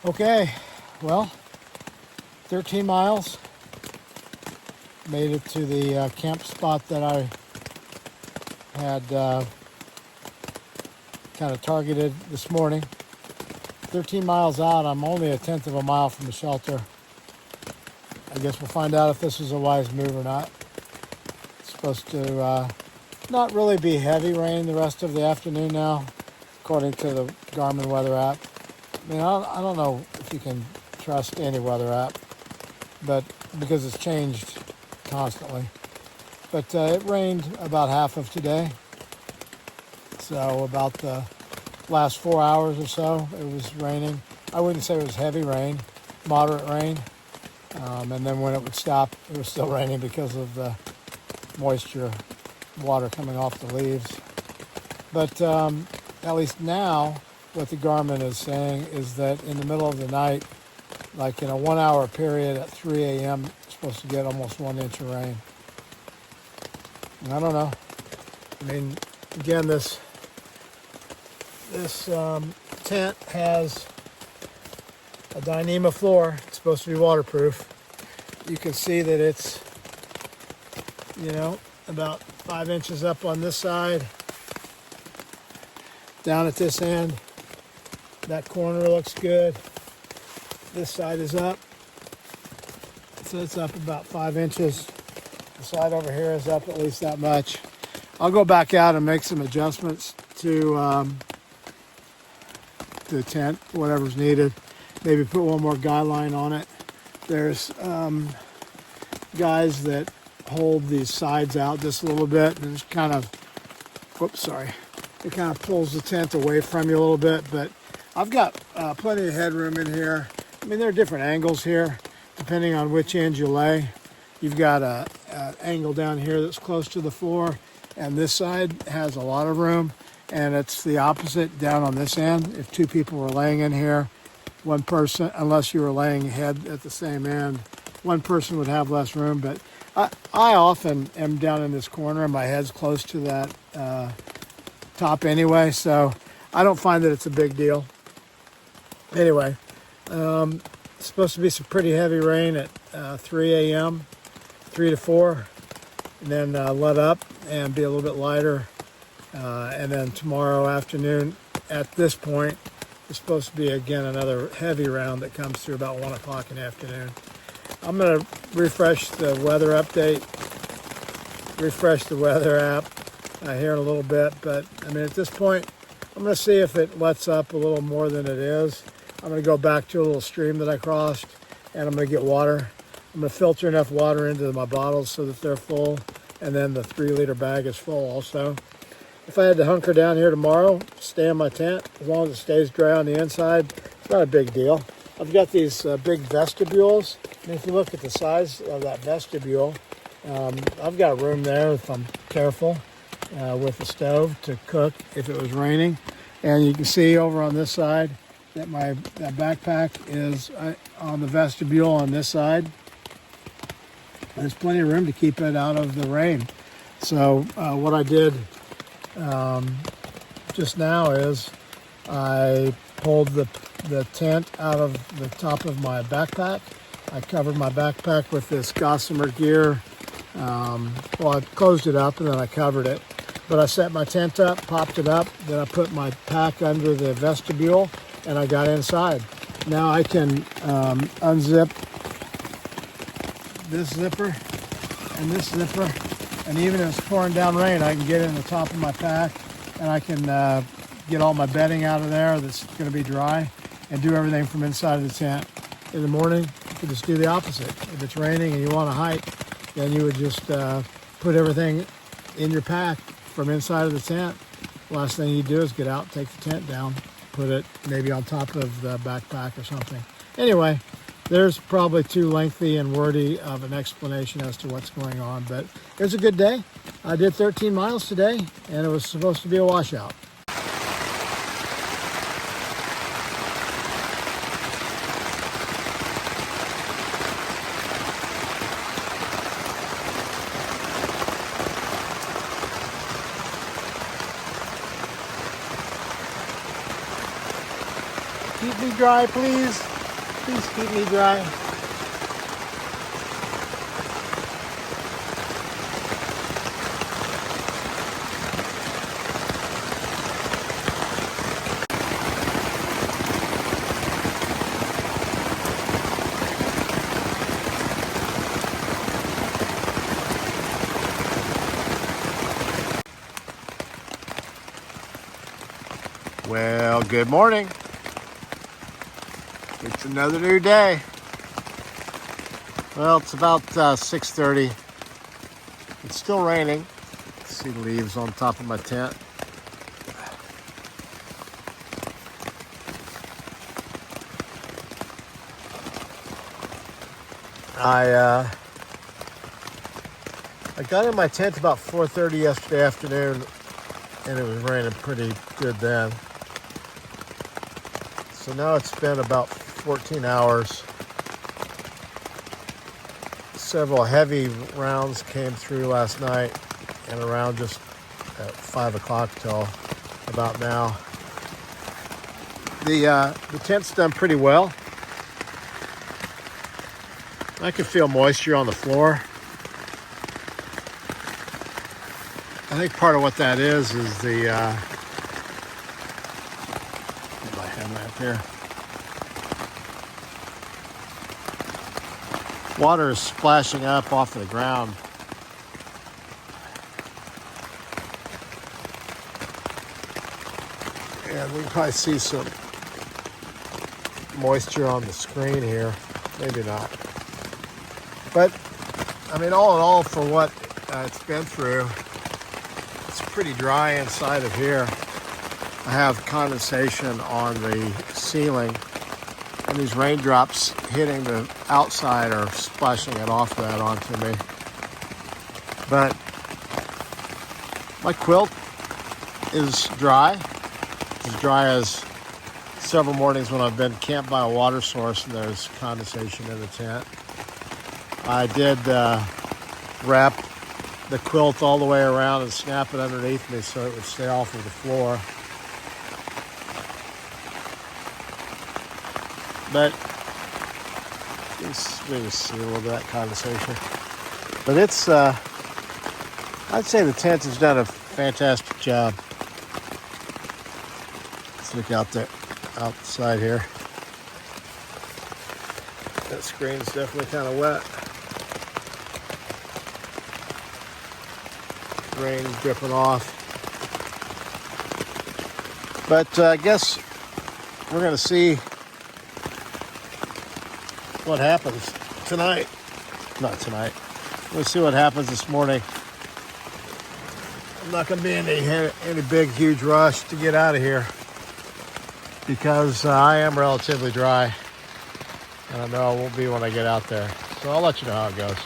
Okay, well, 13 miles. Made it to the camp spot that I had kind of targeted this morning. 13 miles out, I'm only a tenth of a mile from the shelter. I guess we'll find out if this is a wise move or not. It's supposed to not really be heavy rain the rest of the afternoon now, according to the Garmin weather app. I mean, I don't know if you can trust any weather app, but because it's changed constantly. But it rained about half of today. So about the last 4 hours or so, it was raining. I wouldn't say it was heavy rain, moderate rain. And then when it would stop, it was still raining because of the moisture, water coming off the leaves. But at least now, what the Garmin is saying is that in the middle of the night, like in a 1 hour period at 3 a.m., it's supposed to get almost 1 inch of rain. And I don't know. I mean, again, this tent has a Dyneema floor. It's supposed to be waterproof. You can see that it's, about 5 inches up on this side. Down at this end, that corner looks good. This side is up. So it's up about 5 inches. The side over here is up at least that much. I'll go back out and make some adjustments to the tent, whatever's needed. Maybe put one more guy line on it. There's guys that hold these sides out just a little bit, and it's kind of, it kind of pulls the tent away from you a little bit, but I've got plenty of headroom in here. I mean, there are different angles here, depending on which end you lay. You've got an angle down here that's close to the floor, and this side has a lot of room, and it's the opposite down on this end. If two people were laying in here, one person, unless you were laying head at the same end, one person would have less room. But I often am down in this corner, and my head's close to that top anyway, so I don't find that it's a big deal. Anyway, it's supposed to be some pretty heavy rain at 3 a.m., 3 to 4, and then let up and be a little bit lighter. And then tomorrow afternoon, at this point, it's supposed to be again another heavy round that comes through about 1 o'clock in the afternoon. I'm going to refresh the weather update, refresh the weather app here in a little bit. But I mean, at this point, I'm going to see if it lets up a little more than it is. I'm going to go back to a little stream that I crossed, and I'm going to get water. I'm going to filter enough water into my bottles so that they're full, and then the 3-liter bag is full also. If I had to hunker down here tomorrow, stay in my tent, as long as it stays dry on the inside, it's not a big deal. I've got these big vestibules, and if you look at the size of that vestibule, I've got room there if I'm careful with the stove to cook if it was raining. And you can see over on this side that that backpack is on the vestibule on this side. There's plenty of room to keep it out of the rain. So what I did just now is I pulled the tent out of the top of my backpack. I covered my backpack with this Gossamer gear. Well, I closed it up and then I covered it. But I set my tent up, popped it up, then I put my pack under the vestibule and I got inside. Now I can unzip this zipper and this zipper, and even if it's pouring down rain, I can get in the top of my pack and I can get all my bedding out of there that's going to be dry and do everything from inside of the tent. In the morning, you can just do the opposite. If it's raining and you want to hike, then you would just put everything in your pack from inside of the tent. Last thing you do is get out, take the tent down, put it maybe on top of the backpack or something. Anyway, there's probably too lengthy and wordy of an explanation as to what's going on, but it was a good day. I did 13 miles today, and it was supposed to be a washout. Keep me dry, please. Please keep me dry. Well, good morning. It's another new day. Well, it's about 6:30. It's still raining. See the leaves on top of my tent. I got in my tent about 4:30 yesterday afternoon, and it was raining pretty good then. So now it's been about 14 hours. Several heavy rounds came through last night and around just at 5 o'clock till about now. The tent's done pretty well. I can feel moisture on the floor. I think part of what that is the get my headlamp here. Water is splashing up off the ground. And we can probably see some moisture on the screen here. Maybe not. But, I mean, all in all, for what it's been through, it's pretty dry inside of here. I have condensation on the ceiling, and these raindrops hitting the outside are splashing it off that onto me. But my quilt is dry, as dry as several mornings when I've been camped by a water source and there's condensation in the tent. I did wrap the quilt all the way around and snap it underneath me so it would stay off of the floor. But maybe see a little bit of that condensation. But it's, I'd say the tent has done a fantastic job. Let's look out there, outside here. That screen's definitely kind of wet. Rain's dripping off. But I guess we're going to see what happens tonight. Not tonight. We'll see what happens this morning. I'm not going to be in any big, huge rush to get out of here because I am relatively dry. And I know I won't be when I get out there. So I'll let you know how it goes.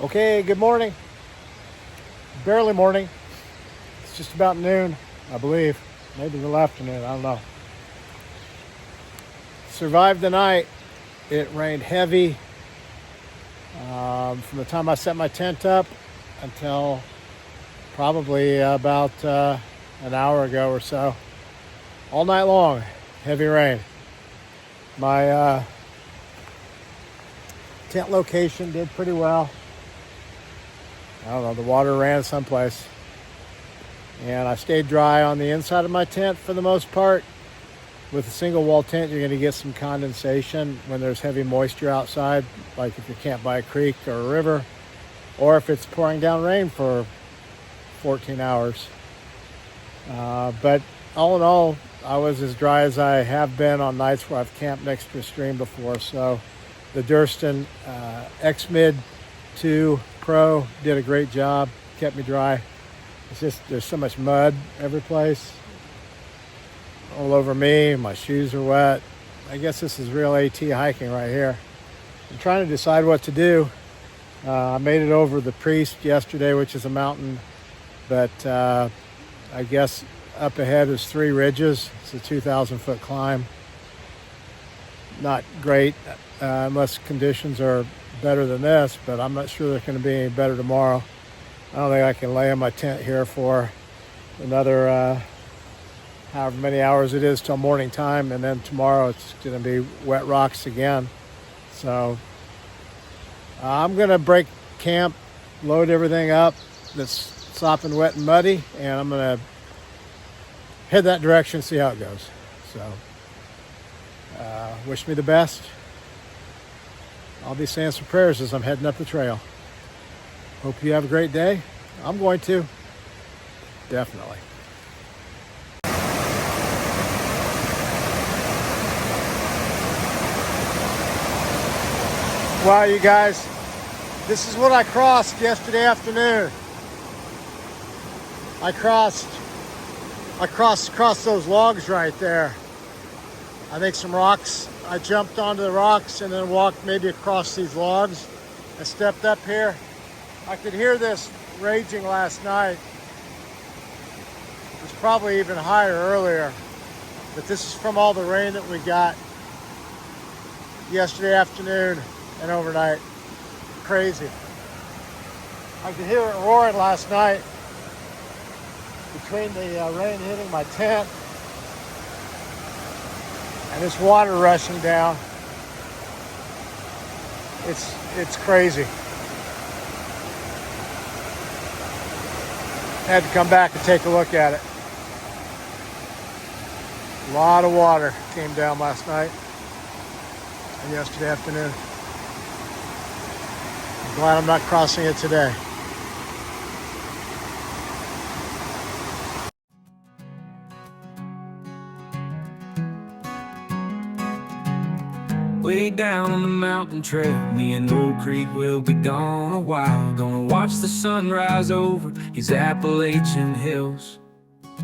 Okay, good morning. Barely morning. It's just about noon, I believe. Maybe a little afternoon, I don't know. Survived the night. It rained heavy from the time I set my tent up until probably about an hour ago or so. All night long, heavy rain. My tent location did pretty well. I don't know, the water ran someplace. And I stayed dry on the inside of my tent for the most part. With a single wall tent, you're going to get some condensation when there's heavy moisture outside, like if you're camped by a creek or a river, or if it's pouring down rain for 14 hours. But all in all, I was as dry as I have been on nights where I've camped next to a stream before. So the Durston X-Mid Pro did a great job, kept me dry. It's just, there's so much mud every place, all over me. My shoes are wet. I guess this is real AT hiking right here. I'm trying to decide what to do. I made it over the Priest yesterday, which is a mountain, but I guess up ahead is 3 ridges. It's a 2,000-foot climb. Not great unless conditions are better than this, but I'm not sure they're going to be any better tomorrow. I don't think I can lay in my tent here for another however many hours it is till morning time, and then tomorrow it's going to be wet rocks again. So I'm going to break camp, load everything up that's sopping wet and muddy, and I'm going to head that direction, see how it goes. So wish me the best. I'll be saying some prayers as I'm heading up the trail. Hope you have a great day. I'm going to. Definitely. Wow, you guys, this is what I crossed yesterday afternoon. I crossed across those logs right there. I think some rocks. I jumped onto the rocks and then walked maybe across these logs. I stepped up here. I could hear this raging last night. It was probably even higher earlier, but this is from all the rain that we got yesterday afternoon and overnight. Crazy. I could hear it roaring last night between the rain hitting my tent and this water rushing down. It's crazy. Had to come back and take a look at it. A lot of water came down last night and yesterday afternoon. I'm glad I'm not crossing it today. Way down on the mountain trail, me and Old Creek will be gone a while. Gonna watch the sunrise over these Appalachian hills.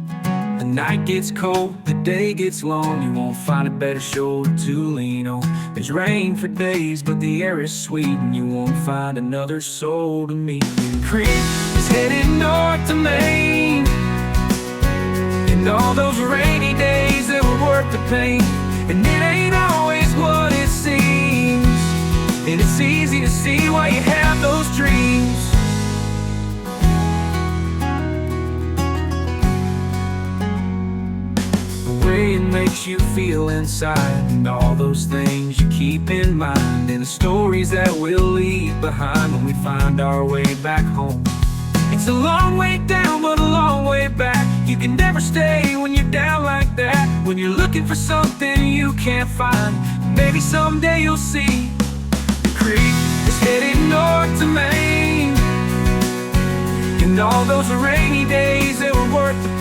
The night gets cold, the day gets long. You won't find a better shoulder to lean on. There's rain for days, but the air is sweet, and you won't find another soul to meet. The creek is headed north to Maine, and all those rainy days that were worth the pain. And it ain't always what it seems, and it's easy to see why you have those dreams. The way it makes you feel inside, and all those things you keep in mind, and the stories that we'll leave behind when we find our way back home. It's a long way down, but a long way back. You can never stay when you're down like that. When you're looking for something you can't find, maybe someday you'll see. The creek is headed north to Maine, and all those rainy days, they were worth the